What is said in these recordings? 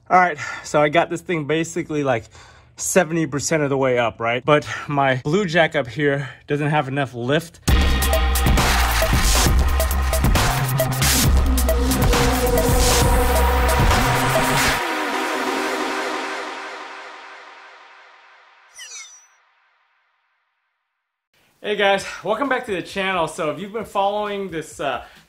All right, so I got this thing basically like 70% of the way up, right? But my blue jack up here doesn't have enough lift. Hey guys, welcome back to the channel. So if you've been following this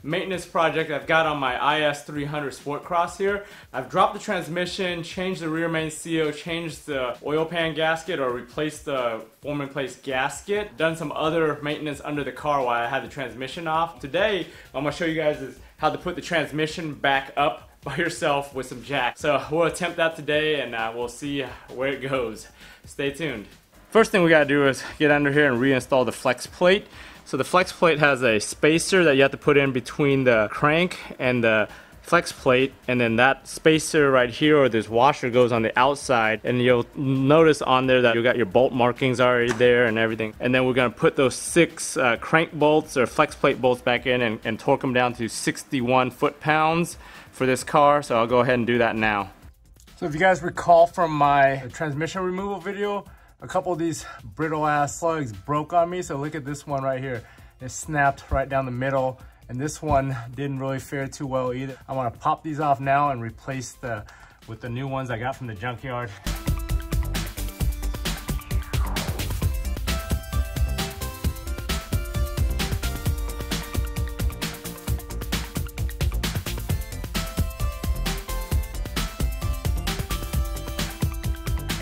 maintenance project I've got on my IS300 Sport Cross here, I've dropped the transmission, changed the rear main seal, changed the oil pan gasket or replaced the form in place gasket, done some other maintenance under the car while I had the transmission off. Today, I'm going to show you guys how to put the transmission back up by yourself with some jacks. So we'll attempt that today and we'll see where it goes. Stay tuned. First thing we gotta do is get under here and reinstall the flex plate. So the flex plate has a spacer that you have to put in between the crank and the flex plate, and then that spacer right here or this washer goes on the outside, and you'll notice on there that you got your bolt markings already there and everything. And then we're gonna put those 6 crank bolts or flex plate bolts back in and torque them down to 61 foot-pounds for this car. So I'll go ahead and do that now. So if you guys recall from my transmission removal video, a couple of these brittle ass plugs broke on me. So look at this one right here. It snapped right down the middle, and this one didn't really fare too well either. I want to pop these off now and replace with the new ones I got from the junkyard.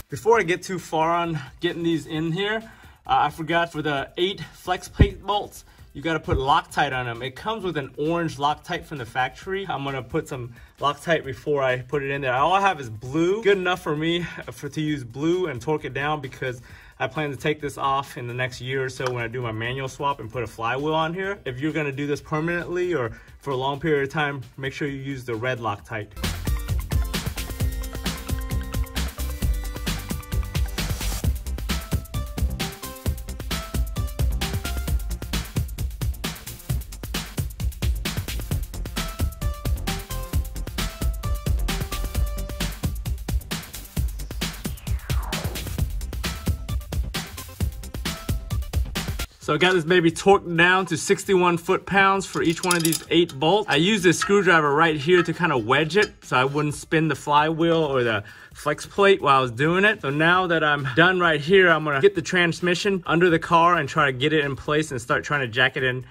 Before I get too far on getting these in here, I forgot for the 8 flex plate bolts, you got to put Loctite on them. It comes with an orange Loctite from the factory. I'm going to put some Loctite before I put it in there. All I have is blue. Good enough for me to use blue and torque it down, because I plan to take this off in the next year or so when I do my manual swap and put a flywheel on here. If you're going to do this permanently or for a long period of time, make sure you use the red Loctite. So I got this baby torqued down to 61 foot-pounds for each one of these 8 bolts. I used this screwdriver right here to kind of wedge it so I wouldn't spin the flywheel or the flex plate while I was doing it. So now that I'm done right here, I'm gonna get the transmission under the car and try to get it in place and start trying to jack it in.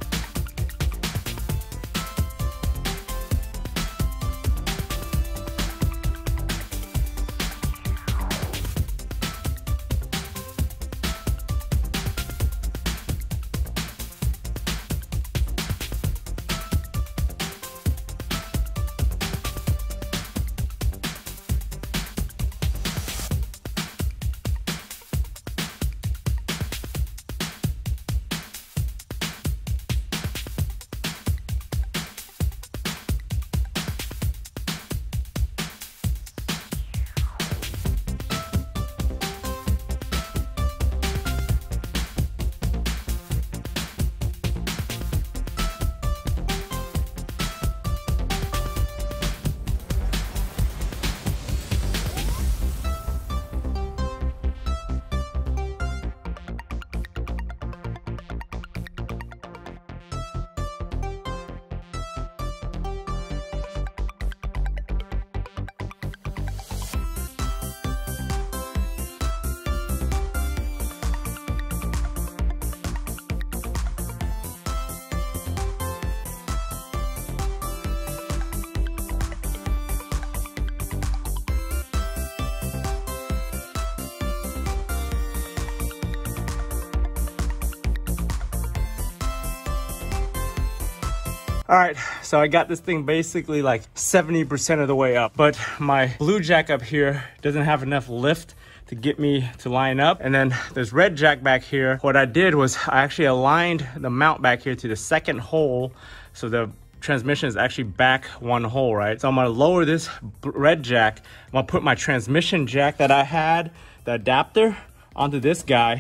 All right, so I got this thing basically like 70% of the way up, but my blue jack up here doesn't have enough lift to get me to line up. And then there's red jack back here. What I did was I actually aligned the mount back here to the second hole, so the transmission is actually back 1 hole, right? So I'm gonna lower this red jack. I'm gonna put my transmission jack that I had, the adapter, onto this guy.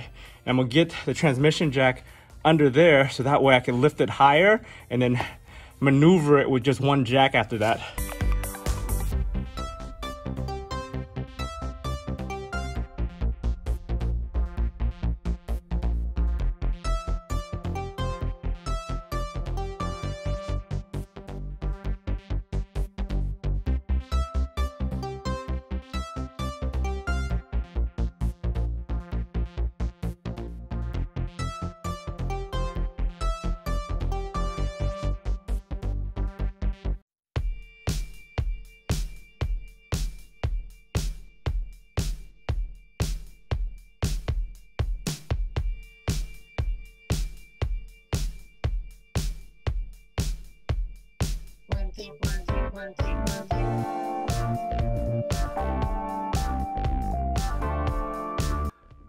And I'm gonna get the transmission jack under there so that way I can lift it higher and then maneuver it with just 1 jack after that.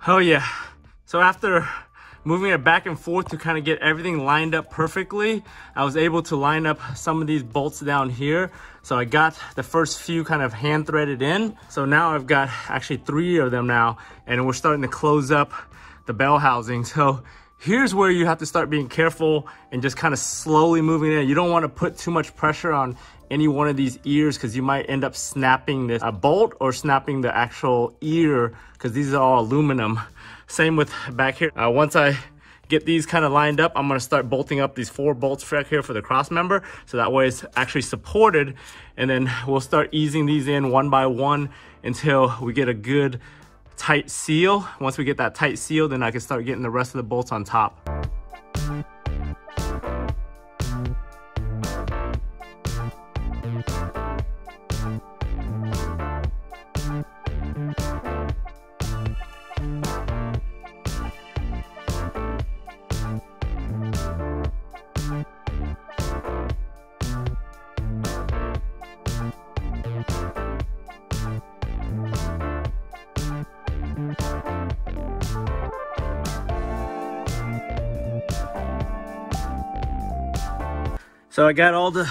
Oh yeah, so after moving it back and forth to kind of get everything lined up perfectly, I was able to line up some of these bolts down here. So I got the first few kind of hand threaded in. So now I've got actually 3 of them now, and we're starting to close up the bell housing. So here's where you have to start being careful and just kind of slowly moving it in. You don't want to put too much pressure on any one of these ears because you might end up snapping this bolt or snapping the actual ear because these are all aluminum. Same with back here. Once I get these kind of lined up, I'm going to start bolting up these 4 bolts back here for the cross member, so that way it's actually supported, and then we'll start easing these in one by one until we get a good tight seal. Once we get that tight seal, then I can start getting the rest of the bolts on top. So I got all the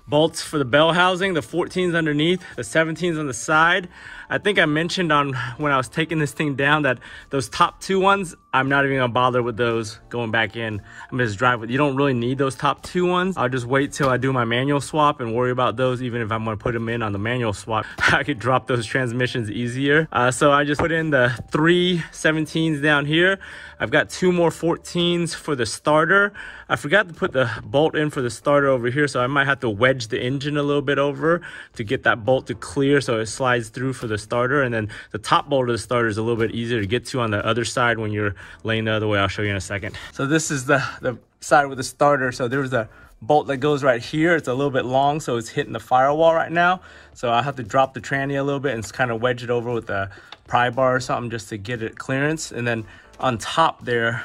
bolts for the bell housing, the 14s underneath, the 17s on the side. I think I mentioned on when I was taking this thing down that those top 2 ones, I'm not even gonna bother with those going back in. I'm gonna just drive with. You don't really need those top 2 ones. I'll just wait till I do my manual swap and worry about those. Even if I'm gonna put them in on the manual swap, I could drop those transmissions easier. So I just put in the 3 17s down here. I've got 2 more 14s for the starter. I forgot to put the bolt in for the starter over here, so I might have to wedge the engine a little bit over to get that bolt to clear so it slides through for the starter. And then the top bolt of the starter is a little bit easier to get to on the other side when you're laying the other way. I'll show you in a second. So this is the side with the starter. So there's a bolt that goes right here. It's a little bit long, so it's hitting the firewall right now. So I have to drop the tranny a little bit and kind of wedge it over with a pry bar or something just to get it clearance. And then on top there,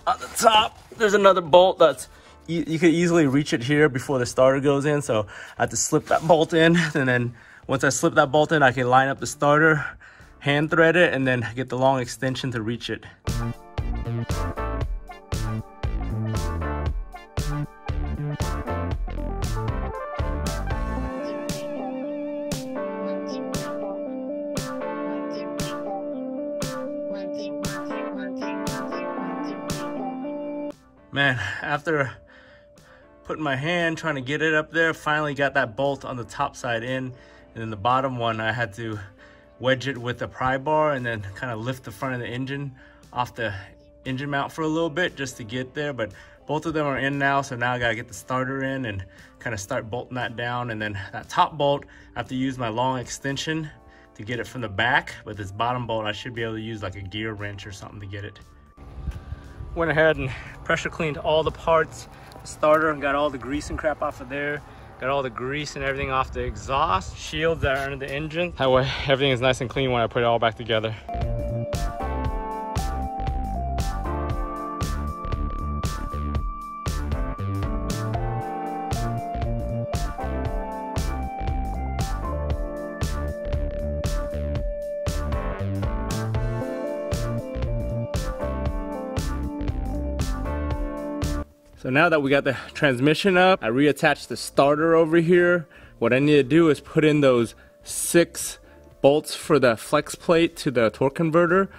on the top, there's another bolt that's, you could easily reach it here before the starter goes in. So I have to slip that bolt in, and then once I slip that bolt in, I can line up the starter, hand thread it, and then get the long extension to reach it. Man, after putting my hand trying to get it up there, finally got that bolt on the top side in, and then the bottom one I had to wedge it with a pry bar and then kind of lift the front of the engine off the engine mount for a little bit just to get there. But both of them are in now, so now I gotta get the starter in and kind of start bolting that down. And then that top bolt, I have to use my long extension to get it from the back, but this bottom bolt I should be able to use like a gear wrench or something to get it. Went ahead and pressure cleaned all the parts, the starter, and got all the grease and crap off of there. Got all the grease and everything off the exhaust shields that are under the engine. That way everything is nice and clean when I put it all back together. So now that we got the transmission up, I reattached the starter over here. What I need to do is put in those 6 bolts for the flex plate to the torque converter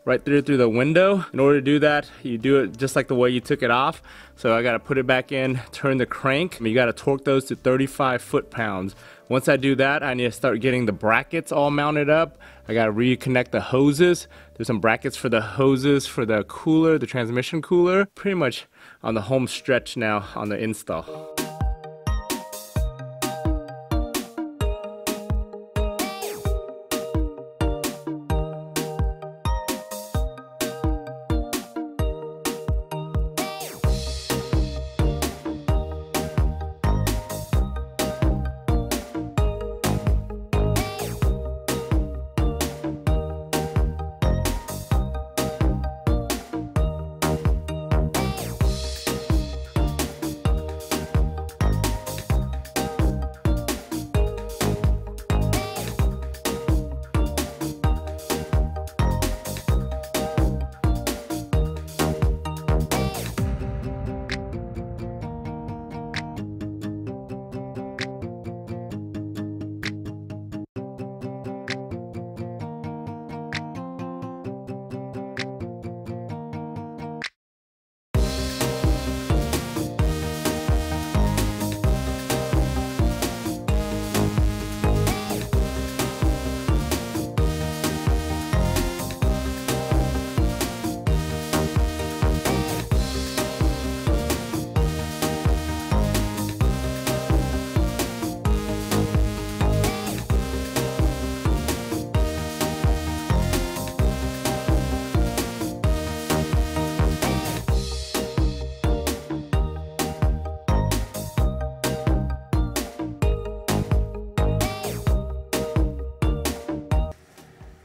right there through the window. In order to do that, you do it just like the way you took it off. So I gotta put it back in, turn the crank. You gotta torque those to 35 foot-pounds. Once I do that, I need to start getting the brackets all mounted up. I gotta reconnect the hoses. There's some brackets for the hoses for the cooler, the transmission cooler. Pretty much on the home stretch now on the install.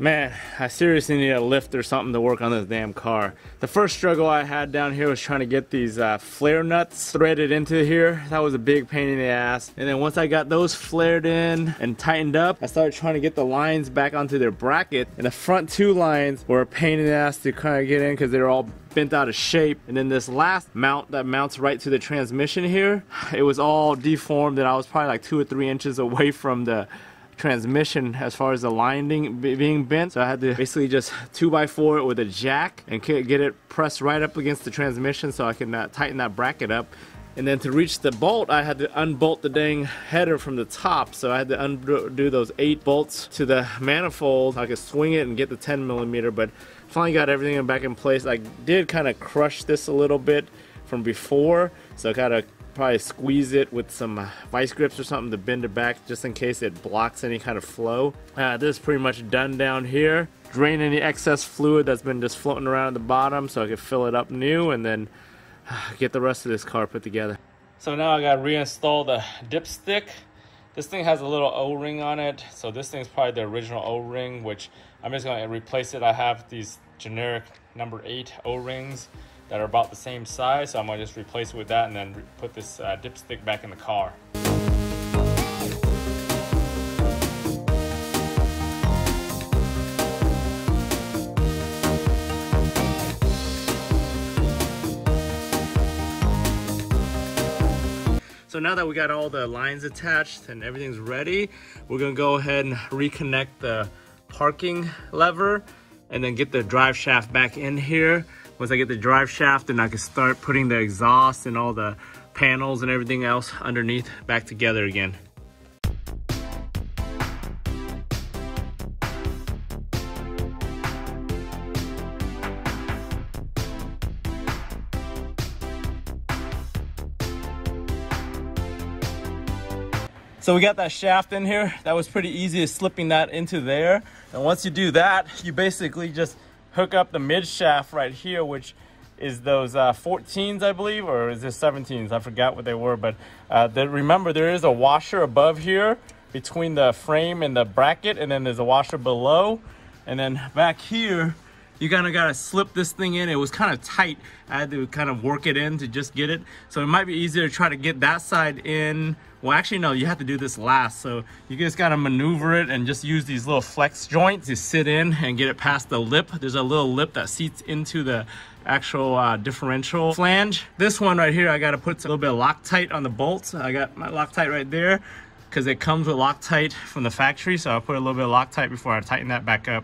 Man, I seriously need a lift or something to work on this damn car. The first struggle I had down here was trying to get these flare nuts threaded into here. That was a big pain in the ass. And then once I got those flared in and tightened up, I started trying to get the lines back onto their bracket. And the front two lines were a pain in the ass to kind of get in because they were all bent out of shape. And then this last mount that mounts right to the transmission here, it was all deformed, and I was probably like 2 or 3 inches away from the transmission as far as the lining being bent. So I had to basically just 2x4 it with a jack and get it pressed right up against the transmission so I can tighten that bracket up. And then to reach the bolt, I had to unbolt the dang header from the top. So I had to undo those 8 bolts to the manifold. I could swing it and get the 10mm, but finally got everything back in place. I did kind of crush this a little bit from before, so I gotta probably squeeze it with some vice grips or something to bend it back just in case it blocks any kind of flow. This is pretty much done down here. Drain any excess fluid that's been just floating around at the bottom so I can fill it up new, and then get the rest of this car put together. So now I gotta reinstall the dipstick. This thing has a little O-ring on it, so this thing's probably the original O-ring, which I'm just gonna replace it. I have these generic number 8 O-rings that are about the same size, so I'm gonna just replace it with that and then put this dipstick back in the car. So now that we got all the lines attached and everything's ready, we're gonna go ahead and reconnect the parking lever and then get the drive shaft back in here. Once I get the drive shaft, then I can start putting the exhaust and all the panels and everything else underneath back together again. So we got that shaft in here. That was pretty easy, slipping that into there. And once you do that, you basically just hook up the mid shaft right here, which is those 14s, I believe, or is this 17s? I forgot what they were, but remember there is a washer above here between the frame and the bracket, and then there's a washer below. And then back here, you kind of got to slip this thing in. It was kind of tight. I had to kind of work it in to just get it. So it might be easier to try to get that side in. Well, actually, no, you have to do this last. So you just got to maneuver it and just use these little flex joints to sit in and get it past the lip. There's a little lip that seats into the actual differential flange. This one right here, I got to put a little bit of Loctite on the bolts. I got my Loctite right there because it comes with Loctite from the factory. So I'll put a little bit of Loctite before I tighten that back up.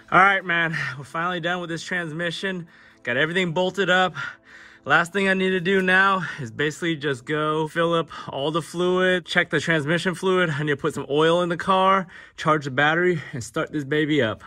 All right, man, we're finally done with this transmission. Got everything bolted up. Last thing I need to do now is basically just go fill up all the fluid, check the transmission fluid. I need to put some oil in the car, charge the battery, and start this baby up.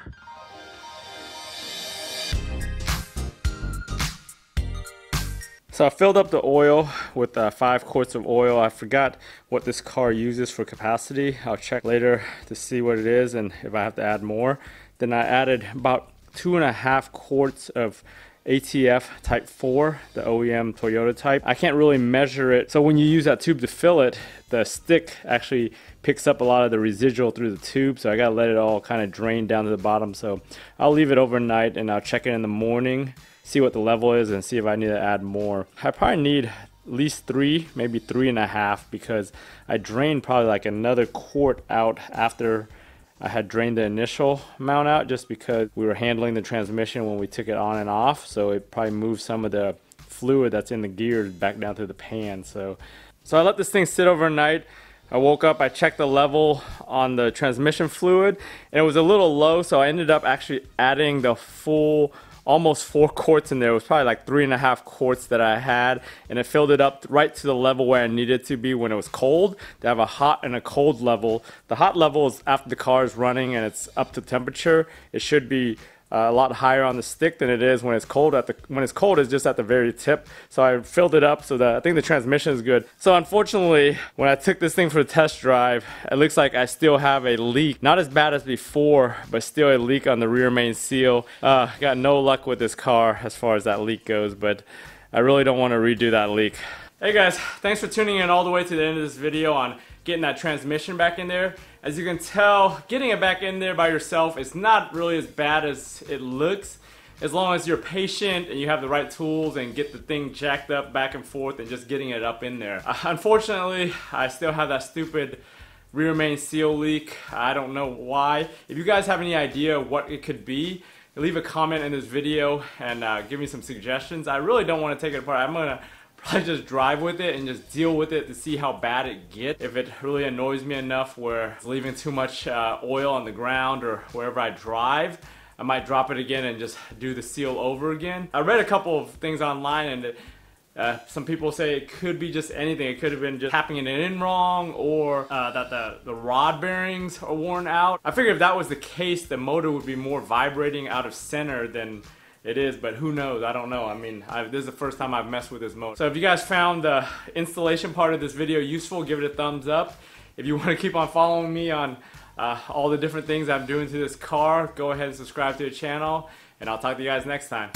So I filled up the oil with 5 quarts of oil. I forgot what this car uses for capacity. I'll check later to see what it is and if I have to add more. Then I added about 2.5 quarts of ATF type 4, the OEM Toyota type. I can't really measure it. So when you use that tube to fill it, the stick actually picks up a lot of the residual through the tube. So I gotta let it all kind of drain down to the bottom. So I'll leave it overnight and I'll check it in the morning, see what the level is and see if I need to add more. I probably need at least 3, maybe 3.5, because I drained probably like another quart out after I had drained the initial amount out, just because we were handling the transmission when we took it on and off. So it probably moved some of the fluid that's in the gears back down to the pan. So So I let this thing sit overnight. I woke up, I checked the level on the transmission fluid, and it was a little low, so I ended up actually adding the full almost 4 quarts in there. It was probably like 3.5 quarts that I had, and it filled it up right to the level where I needed to be when it was cold. To have a hot and a cold level. The hot level is after the car is running and it's up to temperature. It should be a lot higher on the stick than it is when it's cold. When it's cold, it's just at the very tip. So I filled it up so that I think the transmission is good. So unfortunately, when I took this thing for a test drive, it looks like I still have a leak. Not as bad as before, but still a leak on the rear main seal. Got no luck with this car as far as that leak goes, but I really don't want to redo that leak. Hey guys, thanks for tuning in all the way to the end of this video on getting that transmission back in there. As you can tell, getting it back in there by yourself is not really as bad as it looks, as long as you're patient and you have the right tools and get the thing jacked up back and forth and just getting it up in there. Unfortunately, I still have that stupid rear main seal leak. I don't know why. If you guys have any idea what it could be, leave a comment in this video and give me some suggestions. I really don't want to take it apart. I'm gonna probably just drive with it and just deal with it to see how bad it gets. If it really annoys me enough where it's leaving too much oil on the ground or wherever I drive, I might drop it again and just do the seal over again. I read a couple of things online, and some people say it could be just anything. It could have been just tapping it in wrong, or that the rod bearings are worn out. I figured if that was the case, the motor would be more vibrating out of center than it is, but who knows? I don't know. I mean, this is the first time I've messed with this motor. So if you guys found the installation part of this video useful, give it a thumbs up. If you want to keep on following me on all the different things I'm doing to this car, go ahead and subscribe to the channel, and I'll talk to you guys next time.